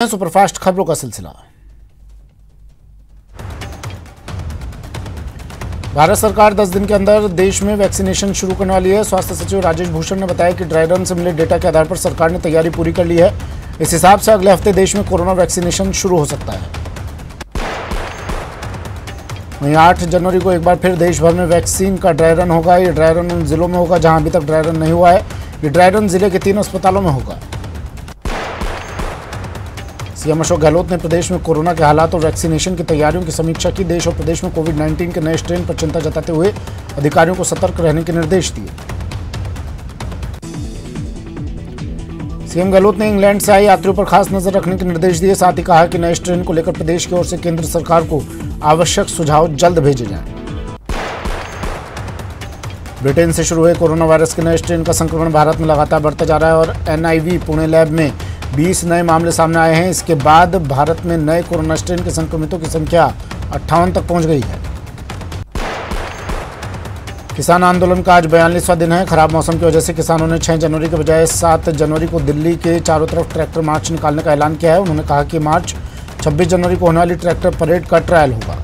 Superfast खबरों का सिलसिला। भारत सरकार 10 दिन के अंदर देश में वैक्सीनेशन शुरू करने वाली है। स्वास्थ्य सचिव राजेश भूषण ने बताया कि ड्राई रन से मिले डेटा के आधार पर सरकार ने तैयारी पूरी कर ली है। इस हिसाब से अगले हफ्ते देश में कोरोना वैक्सीनेशन शुरू हो सकता है। वहीं 8 जनवरी को एक बार फिर देश भर में वैक्सीन का ड्राई रन होगा। ये ड्राई रन उन जिलों में होगा जहां अभी तक ड्राई रन नहीं हुआ है। ये ड्राई रन जिले के 3 अस्पतालों में होगा। सीएम अशोक गहलोत ने प्रदेश में कोरोना के हालात और वैक्सीनेशन की तैयारियों की समीक्षा की। देश और प्रदेश में कोविड-19 के नए स्ट्रेन पर चिंता जताते हुए अधिकारियों को सतर्क रहने के निर्देश दिए। सीएम गहलोत ने इंग्लैंड से आए यात्रियों पर खास नजर रखने के निर्देश दिए। साथ ही कहा कि नए स्ट्रेन को लेकर प्रदेश की ओर से केंद्र सरकार को आवश्यक सुझाव जल्द भेजे जाएं। ब्रिटेन से शुरू हुए कोरोना वायरस के नए स्ट्रेन का संक्रमण भारत में लगातार बढ़ता जा रहा है और एनआईवी पुणे लैब में 20 नए मामले सामने आए हैं। इसके बाद भारत में नए कोरोना स्ट्रेन के संक्रमितों की संख्या 58 तक पहुंच गई है। किसान आंदोलन का आज 42वां दिन है। खराब मौसम की वजह से किसानों ने 6 जनवरी के बजाय 7 जनवरी को दिल्ली के चारों तरफ ट्रैक्टर मार्च निकालने का ऐलान किया है। उन्होंने कहा कि मार्च 26 जनवरी को होने वाली ट्रैक्टर परेड का ट्रायल होगा।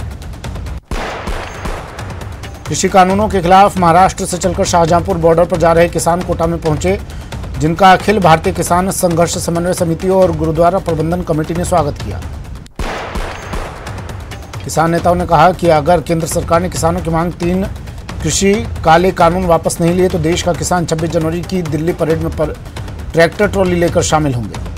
कृषि कानूनों के खिलाफ महाराष्ट्र से चलकर शाहजहांपुर बॉर्डर पर जा रहे किसान कोटा में पहुंचे, जिनका अखिल भारतीय किसान संघर्ष समन्वय समिति और गुरुद्वारा प्रबंधन कमेटी ने स्वागत किया। किसान नेताओं ने कहा कि अगर केंद्र सरकार ने किसानों की मांग 3 कृषि काले कानून वापस नहीं लिए तो देश का किसान 26 जनवरी की दिल्ली परेड में ट्रैक्टर ट्रॉली लेकर शामिल होंगे।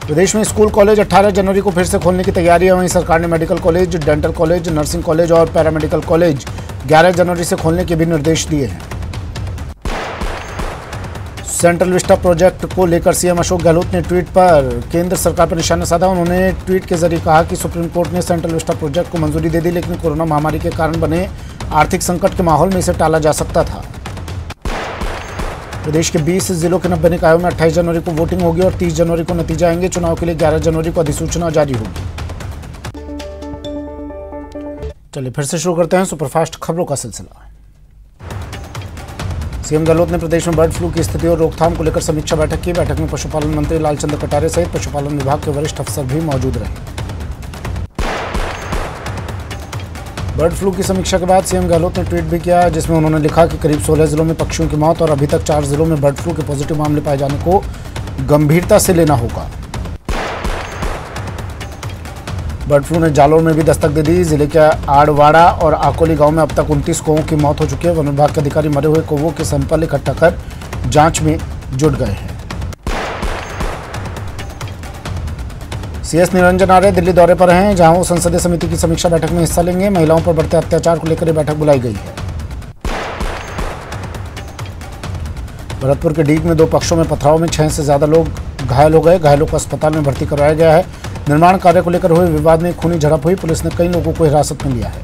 प्रदेश में स्कूल कॉलेज 18 जनवरी को फिर से खोलने की तैयारी है। वहीं सरकार ने medical college, dental college, nursing college और पैरामेडिकल कॉलेज 11 जनवरी से खोलने के भी निर्देश दिए हैं। सेंट्रल विस्टा प्रोजेक्ट को लेकर सीएम अशोक गहलोत ने ट्वीट पर केंद्र सरकार पर निशाना साधा। उन्होंने ट्वीट के जरिए कहा कि सुप्रीम कोर्ट ने सेंट्रल विस्टा प्रोजेक्ट को मंजूरी दे दी, लेकिन कोरोना महामारी के कारण बने आर्थिक संकट के माहौल में इसे टाला जा सकता था। प्रदेश के 20 जिलों के 90 निकायों में 28 जनवरी को वोटिंग होगी और 30 जनवरी को नतीजे आएंगे। चुनाव के लिए 11 जनवरी को अधिसूचना जारी होगी। चलिए फिर से शुरू करते हैं सुपरफास्ट खबरों का सिलसिला। सीएम गहलोत ने प्रदेश में बर्ड फ्लू की स्थिति और रोकथाम को लेकर समीक्षा बैठक की। बैठक में पशुपालन मंत्री लालचंद्र कटारे सहित पशुपालन विभाग के वरिष्ठ अफसर भी मौजूद रहे। बर्ड फ्लू की समीक्षा के बाद सीएम गहलोत ने ट्वीट भी किया, जिसमें उन्होंने लिखा कि करीब 16 जिलों में पक्षियों की मौत और अभी तक 4 जिलों में बर्ड फ्लू के पॉजिटिव मामले पाए जाने को गंभीरता से लेना होगा। बर्ड फ्लू ने जालोर में भी दस्तक दे दी। जिले के आड़वाड़ा और आकोली गांव में अब तक 29 कौवों की मौत हो चुकी है। वन विभाग के अधिकारी मरे हुए कौवों के सैंपल इकट्ठा कर जांच में जुट गए हैं। सीएस निरंजन आर्य दिल्ली दौरे पर हैं, जहां वो संसदीय समिति की समीक्षा बैठक में हिस्सा लेंगे। महिलाओं पर बढ़ते अत्याचार को लेकर बैठक बुलाई गई है। भरतपुर के डीग में 2 पक्षों में पथराव में 6 से ज्यादा लोग घायल हो गए। घायलों को अस्पताल में भर्ती करवाया गया है। निर्माण कार्य को लेकर हुए विवाद में खूनी झड़प हुई। पुलिस ने कई लोगों को हिरासत में लिया है।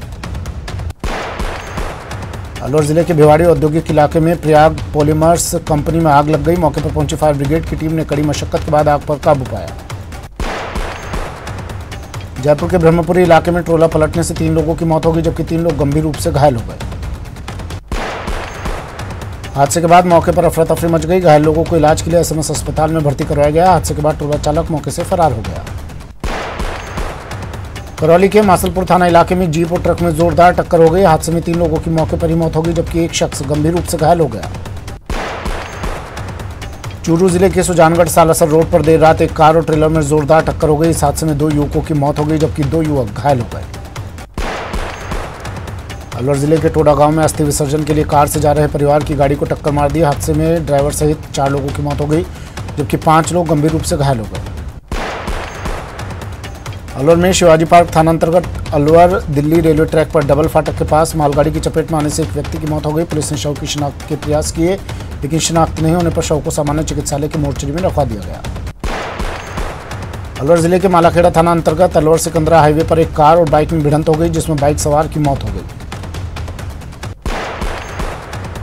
अलवर जिले के भिवाड़ी औद्योगिक इलाके में प्रयाग पॉलीमर्स कंपनी में आग लग गई। मौके पर पहुंची फायर ब्रिगेड की टीम ने कड़ी मशक्कत के बाद आग पर काबू पाया। जयपुर के ब्रह्मपुरी इलाके में ट्रोला पलटने से 3 लोगों की मौत हो गई, जबकि 3 लोग गंभीर रूप से घायल हो गए। हादसे के बाद मौके पर अफरा तफरी मच गई। घायल लोगों को इलाज के लिए एसएमएस अस्पताल में भर्ती करवाया गया। हादसे के बाद ट्रोला चालक मौके से फरार हो गया। करौली के मासलपुर थाना इलाके में जीप और ट्रक में जोरदार टक्कर हो गई। हादसे में 3 लोगों की मौके पर ही मौत हो गई, जबकि एक शख्स गंभीर रूप से घायल हो गया। चूरू जिले के सुजानगढ़ सालासर रोड पर देर रात एक कार और ट्रेलर में जोरदार टक्कर हो गई। इस हादसे में 2 युवकों की मौत हो गई, जबकि 2 युवक घायल हो गए। अलवर जिले के टोडा गांव में अस्थि विसर्जन के लिए कार से जा रहे परिवार की गाड़ी को टक्कर मार दी। हादसे में ड्राइवर सहित 4 लोगों की मौत हो गई, जबकि 5 लोग गंभीर रूप से घायल हो गए। अलवर में शिवाजी पार्क थाना अंतर्गत अलवर दिल्ली रेलवे ट्रैक पर डबल फाटक के पास मालगाड़ी की चपेट में आने से एक व्यक्ति की मौत हो गई। पुलिस ने शव की शिनाख्त के प्रयास किए, लेकिन शिनाख्त नहीं होने पर शव को सामान्य चिकित्सालय के मोर्चरी में रखवा दिया गया। अलवर जिले के मालाखेड़ा थाना अंतर्गत अलवर सिकंदरा हाईवे पर एक कार और बाइक में भिड़ंत हो गई, जिसमें बाइक सवार की मौत हो गई।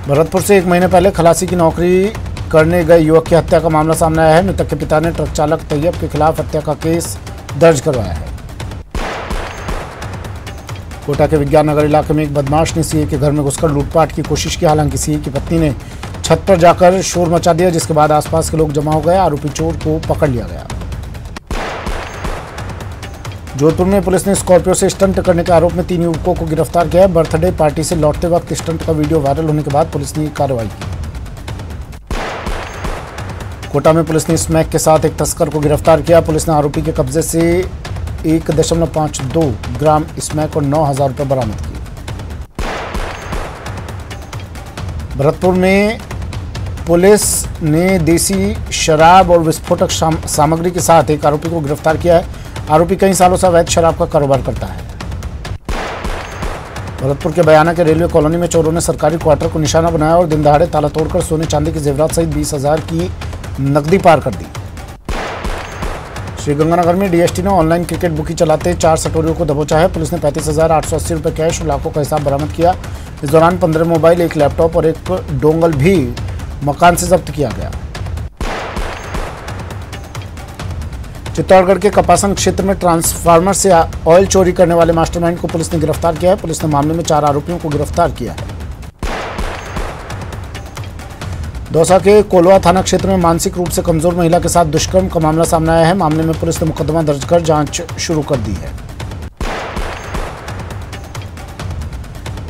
भरतपुर से 1 महीने पहले खलासी की नौकरी करने गए युवक की हत्या का मामला सामने आया है। मृतक के पिता ने ट्रक चालक तैयब के खिलाफ हत्या का केस दर्ज करवाया है। कोटा के विज्ञान नगर इलाके में एक बदमाश ने सीए के घर में घुसकर लूटपाट की कोशिश की। हालांकि सीए की पत्नी ने छत पर जाकर शोर मचा दिया, जिसके बाद आसपास के लोग जमा हो गए। आरोपी चोर को पकड़ लिया गया। जोधपुर में पुलिस ने स्कॉर्पियो से स्टंट करने के आरोप में 3 युवकों को गिरफ्तार किया है। बर्थडे पार्टी से लौटते वक्त स्टंट का वीडियो वायरल होने के बाद पुलिस ने कार्रवाई की। कोटा में पुलिस ने स्मैक के साथ एक तस्कर को गिरफ्तार किया। पुलिस ने आरोपी के कब्जे से 1.52 ग्राम स्मैक और 9,000 रुपये बरामद किए। भरतपुर में पुलिस ने देसी शराब और विस्फोटक सामग्री के साथ एक आरोपी को गिरफ्तार किया है। आरोपी कई सालों से अवैध शराब का कारोबार करता है। भरतपुर के बयाना के रेलवे कॉलोनी में चोरों ने सरकारी क्वार्टर को निशाना बनाया और दिन दहाड़े ताला तोड़कर सोने चांदी के जेवरात सहित 20,000 की नकदी पार कर दी। श्रीगंगानगर में डीएसटी ने ऑनलाइन क्रिकेट बुकी चलाते 4 सटोरियों को दबोचा है। पुलिस ने 35,880 रुपये कैश और लाखों का हिसाब बरामद किया। इस दौरान 15 मोबाइल, 1 लैपटॉप और 1 डोंगल भी मकान से जब्त किया गया। चित्तौड़गढ़ के कपासन क्षेत्र में ट्रांसफार्मर से ऑयल चोरी करने वाले मास्टरमाइंड को पुलिस ने गिरफ्तार किया है। पुलिस ने मामले में 4 आरोपियों को गिरफ्तार किया है। दौसा के कोलवा थाना क्षेत्र में मानसिक रूप से कमजोर महिला के साथ दुष्कर्म का मामला सामने आया है। मामले में पुलिस ने मुकदमा दर्ज कर जांच शुरू कर दी है।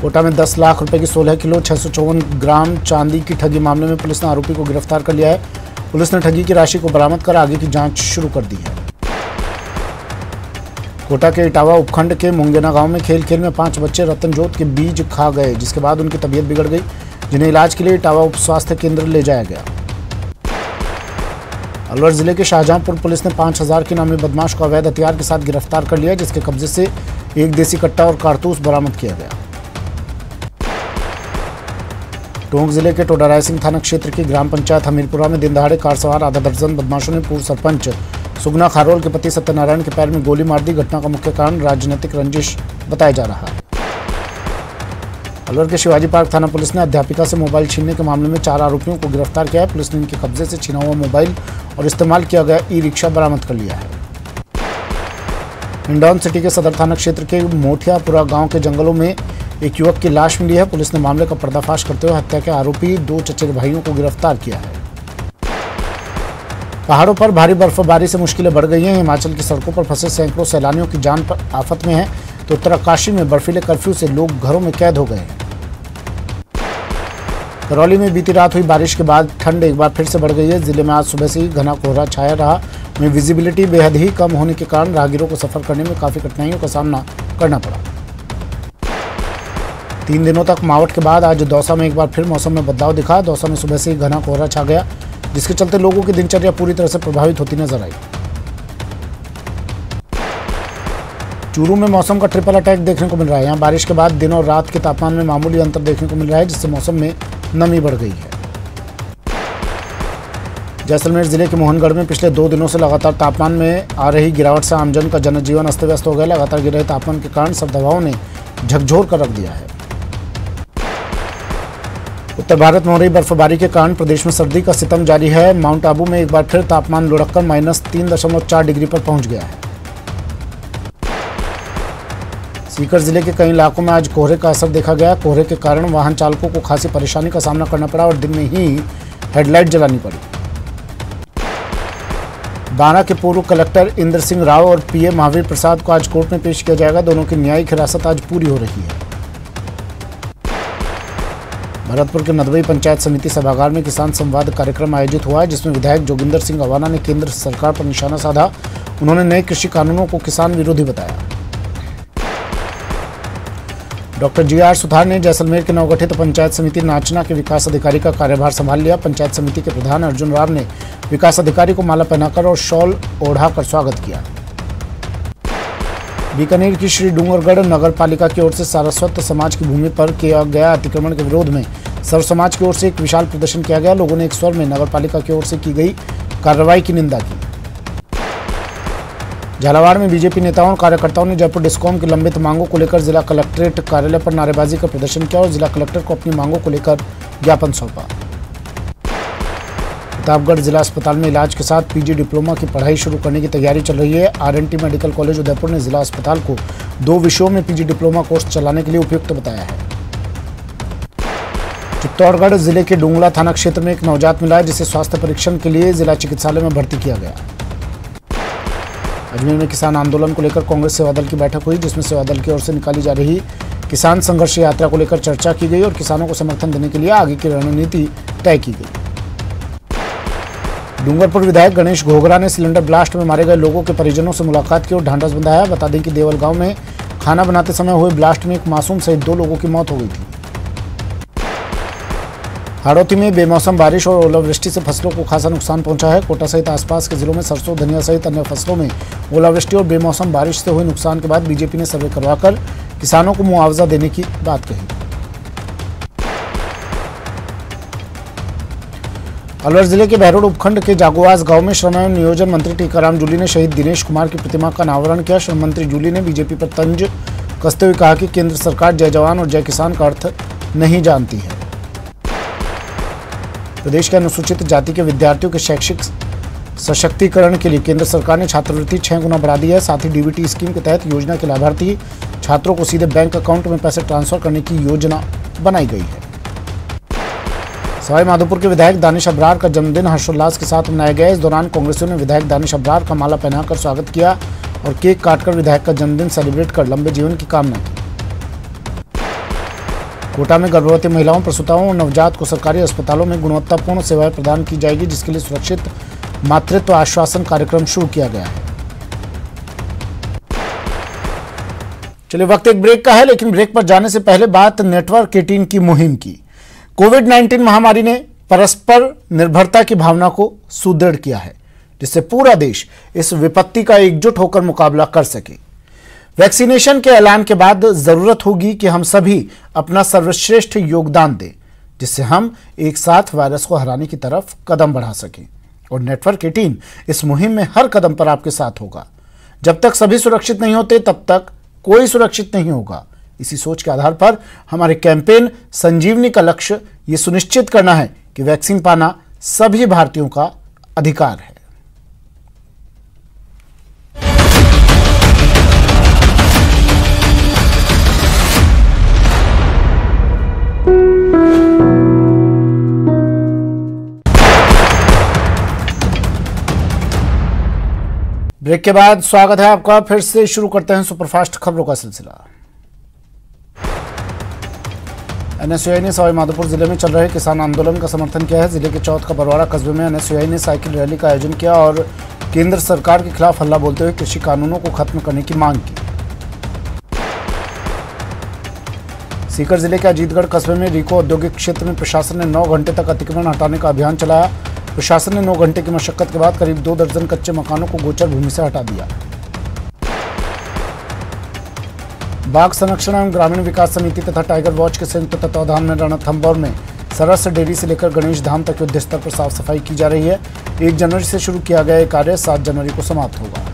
कोटा में 10 लाख रुपए की 16 किलो 654 ग्राम चांदी की ठगी मामले में पुलिस ने आरोपी को गिरफ्तार कर लिया है। पुलिस ने ठगी की राशि को बरामद कर आगे की जांच शुरू कर दी है। कोटा के इटावा उपखंड के मुंगेना गांव में खेल खेल में 5 बच्चे रतनजोत के बीज खा गए, जिसके बाद उनकी तबीयत बिगड़ गई, जिन्हें इलाज के लिए इटावा उप स्वास्थ्य केंद्र ले जाया गया। अलवर जिले के शाहजहांपुर पुलिस ने 5,000 के नामी बदमाश को अवैध हथियार के साथ गिरफ्तार कर लिया, जिसके कब्जे से 1 देसी कट्टा और कारतूस बरामद किया गया। टोंक जिले के टोडा सिंह थाना क्षेत्र की ग्राम पंचायत हमीरपुरा में दिन दहाड़े कार सवार आधा दर्जन बदमाशों ने पूर्व सरपंच सुगना खारोल के पति सत्यनारायण के पैर में गोली मार दी। घटना का मुख्य कारण राजनीतिक रंजिश बताया जा रहा है। अलवर के शिवाजी पार्क थाना पुलिस ने अध्यापिका से मोबाइल छीनने के मामले में 4 आरोपियों को गिरफ्तार किया है। पुलिस ने इनके कब्जे से छीना हुआ मोबाइल और इस्तेमाल किया गया ई-रिक्शा बरामद कर लिया है। हिंडौन सिटी के सदर थाना क्षेत्र के मोठियापुरा गांव के जंगलों में एक युवक की लाश मिली है। पुलिस ने मामले का पर्दाफाश करते हुए हत्या के आरोपी 2 चचेरे भाइयों को गिरफ्तार किया है। पहाड़ों पर भारी बर्फबारी से मुश्किलें बढ़ गई हैं। हिमाचल की सड़कों पर फंसे सैकड़ों सैलानियों की जान पर आफत में है, तो उत्तरकाशी में बर्फीले कर्फ्यू से लोग घरों में कैद हो गए हैं। करौली में बीती रात हुई बारिश के बाद ठंड एक बार फिर से बढ़ गई है। जिले में आज सुबह से ही घना कोहरा छाया रहा, वहीं विजिबिलिटी बेहद ही कम होने के कारण राहगीरों को सफर करने में काफी कठिनाइयों का सामना करना पड़ा। 3 दिनों तक मावठ के बाद आज दौसा में एक बार फिर मौसम में बदलाव दिखा। दौसा में सुबह से ही घना कोहरा छा गया, जिसके चलते लोगों की दिनचर्या पूरी तरह से प्रभावित होती नजर आई। चूरू में मौसम का ट्रिपल अटैक देखने को मिल रहा है। यहाँ बारिश के बाद दिन और रात के तापमान में मामूली अंतर देखने को मिल रहा है, जिससे मौसम में नमी बढ़ गई है। जैसलमेर जिले के मोहनगढ़ में पिछले 2 दिनों से लगातार तापमान में आ रही गिरावट से आमजन का जनजीवन अस्त व्यस्त हो गया। लगातार गिर रहे तापमान के कारण सर्द हवाओं ने झकझोर कर रख दिया है। उत्तर भारत में हो रही बर्फबारी के कारण प्रदेश में सर्दी का सितम जारी है। माउंट आबू में एक बार फिर तापमान लुढ़ककर -3.4 डिग्री पर पहुंच गया है। सीकर जिले के कई इलाकों में आज कोहरे का असर देखा गया। कोहरे के कारण वाहन चालकों को खासी परेशानी का सामना करना पड़ा और दिन में ही हेडलाइट जलानी पड़ी। बारा के पूर्व कलेक्टर इंद्र सिंह राव और पीए महावीर प्रसाद को आज कोर्ट में पेश किया जाएगा। दोनों की न्यायिक हिरासत आज पूरी हो रही है। भरतपुर के नदवई पंचायत समिति सभागार में किसान संवाद कार्यक्रम आयोजित हुआ है, जिसमें विधायक जोगिंदर सिंह अवाना ने केंद्र सरकार पर निशाना साधा। उन्होंने नए कृषि कानूनों को किसान विरोधी बताया। डॉक्टर GR सुथार ने जैसलमेर के नवगठित पंचायत समिति नाचना के विकास अधिकारी का कार्यभार संभाल लिया। पंचायत समिति के प्रधान अर्जुन राव ने विकास अधिकारी को माला पहनाकर और शॉल ओढ़ाकर स्वागत किया। बीकानेर की श्री डूंगरगढ़ नगर पालिका की ओर से सारस्वत समाज की भूमि पर किया गया अतिक्रमण के विरोध में सर्व समाज की ओर से एक विशाल प्रदर्शन किया गया। लोगों ने एक स्वर में नगर पालिका की ओर से की गई कार्रवाई की निंदा की। झालावाड़ में बीजेपी नेताओं और कार्यकर्ताओं ने जयपुर डिस्कॉम की लंबित मांगों को लेकर जिला कलेक्ट्रेट कार्यालय पर नारेबाजी का प्रदर्शन किया और जिला कलेक्टर को अपनी मांगों को लेकर ज्ञापन सौंपा। प्रतापगढ़ जिला अस्पताल में इलाज के साथ पीजी डिप्लोमा की पढ़ाई शुरू करने की तैयारी चल रही है। RNT मेडिकल कॉलेज उदयपुर ने जिला अस्पताल को 2 विषयों में पीजी डिप्लोमा कोर्स चलाने के लिए उपयुक्त बताया है। चित्तौड़गढ़ जिले के डूंगला थाना क्षेत्र में एक नवजात मिला है जिसे स्वास्थ्य परीक्षण के लिए जिला चिकित्सालय में भर्ती किया गया। अजमेर में किसान आंदोलन को लेकर कांग्रेस सेवा दल की बैठक हुई, जिसमें सेवा दल की ओर से निकाली जा रही किसान संघर्ष यात्रा को लेकर चर्चा की गई और किसानों को समर्थन देने के लिए आगे की रणनीति तय की गई। डूंगरपुर विधायक गणेश घोगरा ने सिलेंडर ब्लास्ट में मारे गए लोगों के परिजनों से मुलाकात की और ढांढस बंधाया। बता दें कि देवल गांव में खाना बनाते समय हुए ब्लास्ट में एक मासूम सहित 2 लोगों की मौत हो गई थी। हाड़ौती में बेमौसम बारिश और ओलावृष्टि से फसलों को खासा नुकसान पहुंचा है। कोटा सहित आसपास के जिलों में सरसों, धनिया सहित अन्य फसलों में ओलावृष्टि और बेमौसम बारिश से हुए नुकसान के बाद बीजेपी ने सर्वे करवाकर किसानों को मुआवजा देने की बात कही। अलवर जिले के बहरोड उपखंड के जागोवास गांव में श्रम एवं नियोजन मंत्री टीकाराम जूली ने शहीद दिनेश कुमार की प्रतिमा का अनावरण किया। श्रम मंत्री जूली ने बीजेपी पर तंज कसते हुए कहा कि केंद्र सरकार जय जवान और जय किसान का अर्थ नहीं जानती है। प्रदेश के अनुसूचित जाति के विद्यार्थियों के शैक्षिक सशक्तिकरण के लिए केंद्र सरकार ने छात्रवृत्ति 6 गुना बढ़ा दी है। साथ ही डीबीटी स्कीम के तहत योजना के लाभार्थी छात्रों को सीधे बैंक अकाउंट में पैसे ट्रांसफर करने की योजना बनाई गई है। सवाई माधोपुर के विधायक दानिश अब्रार का जन्मदिन हर्षोल्लास के साथ मनाया गया। इस दौरान कांग्रेसियों ने विधायक दानिश अब्रार का माला पहनाकर स्वागत किया और केक काटकर विधायक का जन्मदिन सेलिब्रेट कर लंबे जीवन की कामना की। कोटा में गर्भवती महिलाओं, प्रसूताओं और नवजात को सरकारी अस्पतालों में गुणवत्तापूर्ण सेवाएं प्रदान की जाएगी, जिसके लिए सुरक्षित मातृत्व आश्वासन कार्यक्रम शुरू किया गया है। चलिए, वक्त एक ब्रेक का है, लेकिन ब्रेक पर जाने से पहले बात नेटवर्क 18 की मुहिम की। कोविड-19 महामारी ने परस्पर निर्भरता की भावना को सुदृढ़ किया है, जिससे पूरा देश इस विपत्ति का एकजुट होकर मुकाबला कर सके। वैक्सीनेशन के ऐलान के बाद जरूरत होगी कि हम सभी अपना सर्वश्रेष्ठ योगदान दें, जिससे हम एक साथ वायरस को हराने की तरफ कदम बढ़ा सकें। और नेटवर्क 18 इस मुहिम में हर कदम पर आपके साथ होगा। जब तक सभी सुरक्षित नहीं होते, तब तक कोई सुरक्षित नहीं होगा। इसी सोच के आधार पर हमारे कैंपेन संजीवनी का लक्ष्य ये सुनिश्चित करना है कि वैक्सीन पाना सभी भारतीयों का अधिकार है। ब्रेक के बाद स्वागत है आपका। फिर से शुरू करते हैं सुपरफास्ट खबरों का सिलसिला। एनएसयूआई ने सवाई माधोपुर जिले में चल रहे किसान आंदोलन का समर्थन किया है। जिले के चौथ का बरवाड़ा कस्बे में एनएसयूआई ने साइकिल रैली का आयोजन किया और केंद्र सरकार के खिलाफ हल्ला बोलते हुए कृषि कानूनों को खत्म करने की मांग की। सीकर जिले के अजीतगढ़ कस्बे में रीको औद्योगिक क्षेत्र में प्रशासन ने 9 घंटे तक अतिक्रमण हटाने का अभियान चलाया। प्रशासन ने 9 घंटे की मशक्कत के बाद करीब 2 दर्जन कच्चे मकानों को गोचर भूमि से हटा दिया। बाघ संरक्षण एवं ग्रामीण विकास समिति तथा टाइगर वॉच के संयुक्त तत्वाधान में रणथंभौर में सरस डेयरी से लेकर गणेश धाम तक युद्ध स्तर पर साफ सफाई की जा रही है। 1 जनवरी से शुरू किया गया ये कार्य 7 जनवरी को समाप्त होगा।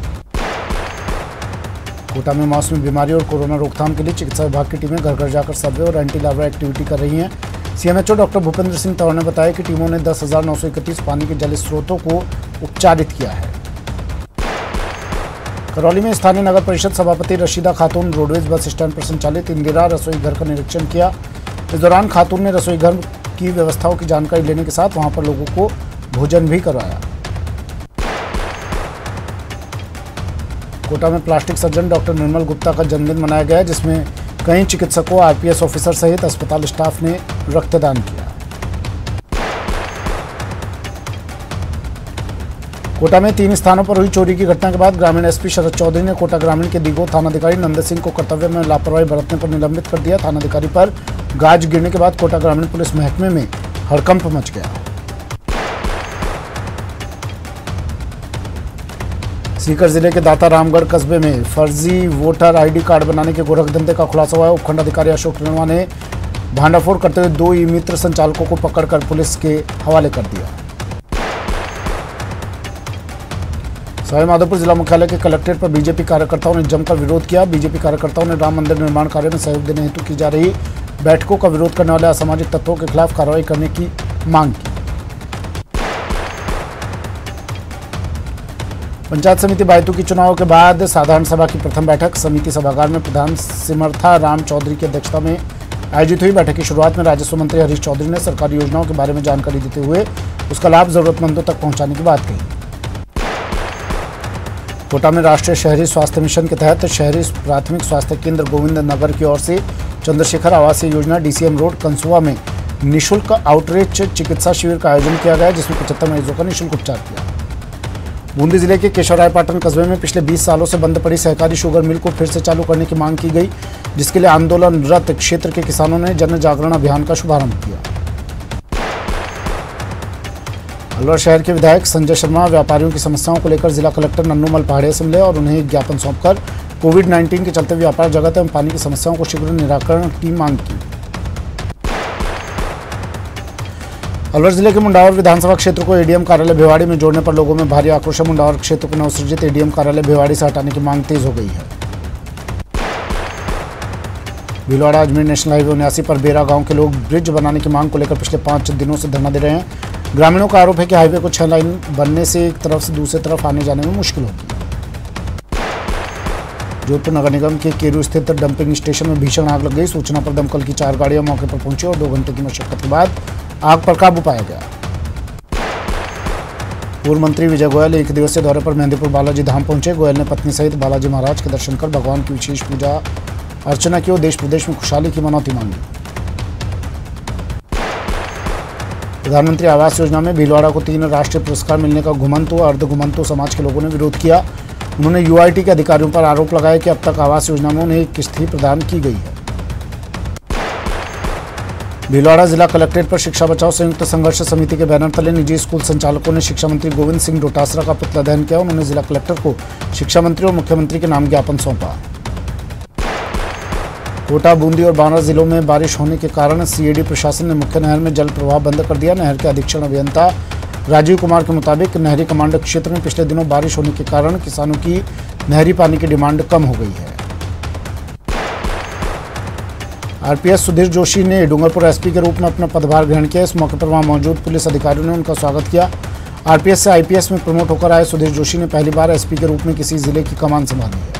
कोटा में मौसमी बीमारी और कोरोना रोकथाम के लिए चिकित्सा विभाग की टीमें घर घर जाकर सर्वे और एंटी लार्वा एक्टिविटी कर रही हैं। सीएमएचओ डॉक्टर भूपेंद्र सिंह तंवर ने बताया कि टीमों ने 10,931 पानी के जल स्रोतों को उपचारित किया है। करौली में स्थानीय नगर परिषद सभापति रशीदा खातून रोडवेज बस स्टैंड पर संचालित इंदिरा रसोई घर का निरीक्षण किया। इस दौरान खातून ने रसोई घर की व्यवस्थाओं की जानकारी लेने के साथ वहां पर लोगों को भोजन भी करवाया। कोटा में प्लास्टिक सर्जन डॉक्टर निर्मल गुप्ता का जन्मदिन मनाया गया, जिसमें कई चिकित्सकों, आरपीएस ऑफिसर सहित अस्पताल स्टाफ ने रक्तदान किया। कोटा में 3 स्थानों पर हुई चोरी की घटना के बाद ग्रामीण एसपी शरद चौधरी ने कोटा ग्रामीण के दिगो थानाधिकारी नंद सिंह को कर्तव्य में लापरवाही बरतने पर निलंबित कर दिया। थानाधिकारी पर गाज गिरने के बाद कोटा ग्रामीण पुलिस महकमे में हड़कंप मच गया। सीकर जिले के दाता रामगढ़ कस्बे में फर्जी वोटर आईडी कार्ड बनाने के गोरखधंधे का खुलासा हुआ है। उपखंड अधिकारी अशोक रेणवा ने भांडाफोड़ करते हुए 2 ई-मित्र संचालकों को पकड़कर पुलिस के हवाले कर दिया। सवाई माधोपुर जिला मुख्यालय के कलेक्ट्रेट पर बीजेपी कार्यकर्ताओं ने जमकर विरोध किया। बीजेपी कार्यकर्ताओं ने राम मंदिर निर्माण कार्य में सहयोग देने हेतु की जा रही बैठकों का विरोध करने वाले असामाजिक तत्वों के खिलाफ कार्रवाई करने की मांग की। पंचायत समिति बायतू की चुनाव के बाद साधारण सभा की प्रथम बैठक समिति सभागार में प्रधान सिमर्था राम चौधरी की अध्यक्षता में आयोजित हुई बैठक की शुरुआत में राजस्व मंत्री हरीश चौधरी ने सरकारी योजनाओं के बारे में जानकारी देते हुए उसका लाभ जरूरतमंदों तक पहुंचाने की बात कही। कोटा में राष्ट्रीय शहरी स्वास्थ्य मिशन के तहत शहरी प्राथमिक स्वास्थ्य केंद्र गोविंद नगर की ओर से चंद्रशेखर आवासीय योजना DCM रोड कंसुआ में निःशुल्क आउटरीच चिकित्सा शिविर का आयोजन किया गया, जिसमें 75 मरीजों का निःशुल्क उपचार किया। बूंदी जिले के केशवरायपाटन कस्बे में पिछले 20 सालों से बंद पड़ी सहकारी शुगर मिल को फिर से चालू करने की मांग की गई, जिसके लिए आंदोलनरत क्षेत्र के किसानों ने जन जागरण अभियान का शुभारंभ किया। अलवर शहर के विधायक संजय शर्मा व्यापारियों की समस्याओं को लेकर जिला कलेक्टर नन्नूमल पहाड़िया से मिले और उन्हें एक ज्ञापन सौंपकर कोविड-19 के चलते व्यापार जगत एवं पानी की समस्याओं को शीघ्र निराकरण की मांग की। अलवर जिले के मुंडावर विधानसभा क्षेत्र को एडीएम कार्यालय भिवाड़ी में जोड़ने पर लोगों में भारी आक्रोश है। मुंडावर क्षेत्र को नवसृजित एडीएम कार्यालय भिवाड़ी से हटाने की मांग तेज हो गई है। भीलवाड़ा अजमेर नेशनल हाईवे 79 पर बेरा गांव के लोग ब्रिज बनाने की मांग को लेकर पिछले 5 दिनों से धरना दे रहे हैं। ग्रामीणों का आरोप है कि हाईवे को 6 लाइन बनने से एक तरफ से दूसरी तरफ आने जाने में मुश्किल होगी। जोधपुर नगर निगम के केरू स्थित डंपिंग स्टेशन में भीषण आग लग गई। सूचना पर दमकल की 4 गाड़ियां मौके पर पहुंची और 2 घंटे की मशक्कत के बाद आग पर काबू पाया गया। पूर्व मंत्री विजय गोयल 1 दिवसीय दौरे पर मेहंदीपुर बालाजी धाम पहुंचे। गोयल ने पत्नी सहित बालाजी महाराज के दर्शन कर भगवान की विशेष पूजा अर्चना की और देश प्रदेश में खुशहाली की मनौती मांगी। प्रधानमंत्री आवास योजना में भीलवाड़ा को 3 राष्ट्रीय पुरस्कार मिलने का घुमंतु और अर्ध घुमंतु समाज के लोगों ने विरोध किया। उन्होंने UIT के अधिकारियों पर आरोप लगाया कि अब तक आवास योजना में उन्हें एक किस्त ही प्रदान की गई है। भीलवाड़ा जिला कलेक्ट्रेट पर शिक्षा बचाओ संयुक्त संघर्ष समिति के बैनर तले निजी स्कूल संचालकों ने शिक्षा मंत्री गोविंद सिंह डोटासरा का पुतला दहन किया। उन्होंने जिला कलेक्टर को शिक्षा मंत्री और मुख्यमंत्री के नाम ज्ञापन सौंपा। कोटा, बूंदी और बांदा जिलों में बारिश होने के कारण CAD प्रशासन ने मुख्य नहर में जल प्रवाह बंद कर दिया। नहर के अधीक्षण अभियंता राजीव कुमार के मुताबिक नहरी कमांड क्षेत्र में पिछले दिनों बारिश होने के कारण किसानों की नहरी पानी की डिमांड कम हो गई है। RPS सुधीर जोशी ने डूंगरपुर SP के रूप में अपना पदभार ग्रहण किया। इस मौके पर वहां मौजूद पुलिस अधिकारियों ने उनका स्वागत किया। RPS से IPS में प्रमोट होकर आए सुधीर जोशी ने पहली बार SP के रूप में किसी जिले की कमान संभाली है।